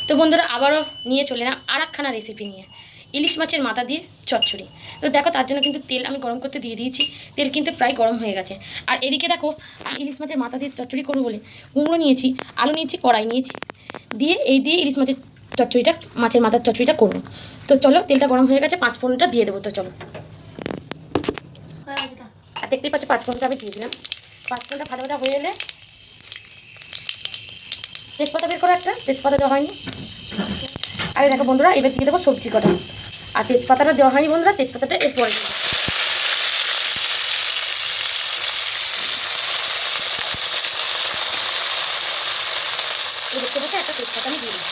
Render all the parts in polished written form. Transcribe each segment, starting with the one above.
তো বন্ধুরা আবারও নিয়ে চলে এলাম আর একখানা রেসিপি নিয়ে, ইলিশ মাছের মাথা দিয়ে চচ্চড়ি। তো দেখো তার জন্য কিন্তু তেল আমি গরম করতে দিয়ে দিয়েছি, তেল কিন্তু প্রায় গরম হয়ে গেছে। আর এদিকে দেখো ইলিশ মাছের মাথা দিয়ে চচ্চড়ি করবো বলে কুমড়ো নিয়েছি, আলু নিয়েছি, কড়াই নিয়েছি, দিয়ে ইলিশ মাছের চচ্চড়িটা, মাছের মাথার চচ্চড়িটা করবো। তো চলো, তেলটা গরম হয়ে গেছে, 5 ফোড়নটা দিয়ে দেবো। তো চলো, আর দেখতেই পাচ্ছি 5 ফোড়নটা আমি দিয়ে দিলাম। 5 ফোড়নটা ভাজা ভাজা হয়ে এলে তেজপাতা বের করে, একটা তেজপাতা দেওয়া হয়নি। আর দেখো বন্ধুরা, এবার দিয়ে দেবো সবজি কটা। আর তেজপাতাটা দেওয়া হয়নি বন্ধুরা, তেজপাতাটা এরপরে দেবো। দেখতে পাচ্ছি একটা তেজপাতা আমি দিয়ে দেবো।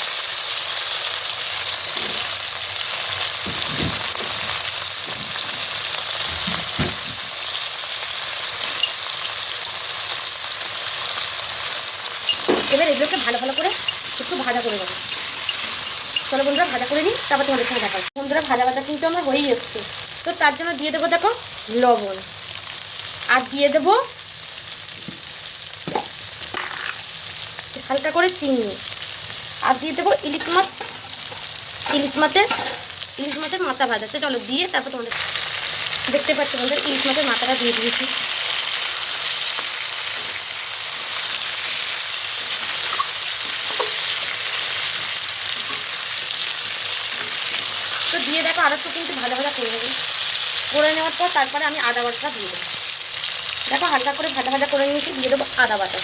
এবার এগুলোকে ভালো ভালো করে একটু ভাজা করে দেবো। চলো বন্ধুরা ভাজা করে নিই, তারপর তোমাদের সঙ্গে দেখা। বন্ধুরা ভাজা ভাজা কিন্তু আমার হয়েই এসছে। তো তার জন্য দিয়ে দেবো দেখো লবণ, আর দিয়ে দেবো হালকা করে চিনি, আর দিয়ে দেবো ইলিশ মাছের মাথা ভাজাতে। চলো দিয়ে তারপর তোমাদের দেখতে পাচ্ছি বন্ধুরা, ইলিশ মাছের মাথাটা দিয়ে দিয়েছি। তো দিয়ে দেখো আরও একটু কিন্তু ভাজা ভাজা করে নেবো। করে নেওয়ার পর তারপরে আমি আদা বাটাটা দিয়ে দেবো। দেখো হালকা করে ভাজা ভাজা করে নিয়েছি, দিয়ে দেবো আদা বাটা।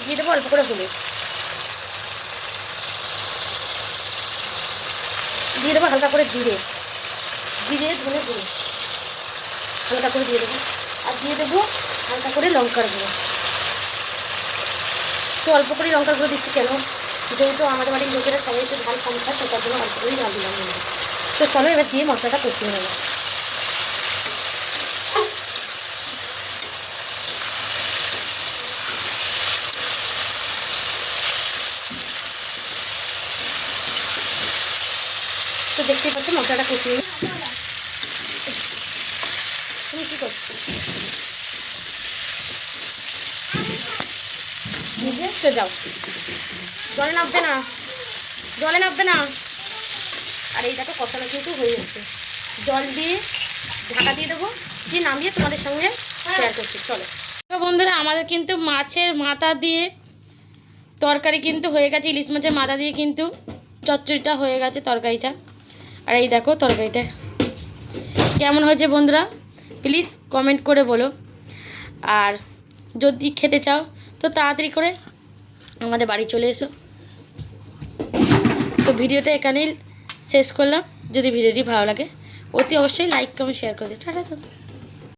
দিয়ে দেবো অল্প করে হলুদ, দিয়ে দেবো হালকা করে জিরে ধনে গুঁড়ো হালকা করে দিয়ে দেবো। আর দিয়ে দেবো হালকা করে লঙ্কার গুঁড়ো। তো অল্প করে লঙ্কার গুঁড়ো দিচ্ছি কেন, যেহেতু আমাদের বাড়ির লোকেরা সবাই একটু ঝাল কম খায়, তো তার জন্য অল্প করেই ঝাল দিলাম। তো চলো এবার দিয়ে মশলাটা কষিয়ে নেবো। তো দেখতেই পাচ্ছ মশলাটা কষিয়ে নিই। তুমি কী করছো? নিজে যাও, জলে নামবে না। আর এই দেখো কষানো কিন্তু হয়ে যাচ্ছে। জল দিয়ে ঢাকা দিয়ে দেবো, দিয়ে নামিয়ে তোমাদের সঙ্গে শেয়ার করছি। চলো বন্ধুরা, আমাদের কিন্তু মাছের মাথা দিয়ে তরকারি কিন্তু হয়ে গেছে। ইলিশ মাছের মাথা দিয়ে কিন্তু চচ্চড়িটা হয়ে গেছে, তরকারিটা। আর এই দেখো তরকারিটা কেমন হয়েছে বন্ধুরা, প্লিজ কমেন্ট করে বলো। আর যদি খেতে চাও তো তাড়াতাড়ি করে আমাদের বাড়ি চলে এসো। তো ভিডিওটা এখানেই শেষ করলাম। যদি ভিডিওটি ভালো লাগে অতি অবশ্যই লাইক কমেন্ট শেয়ার করে দিও। টাটা।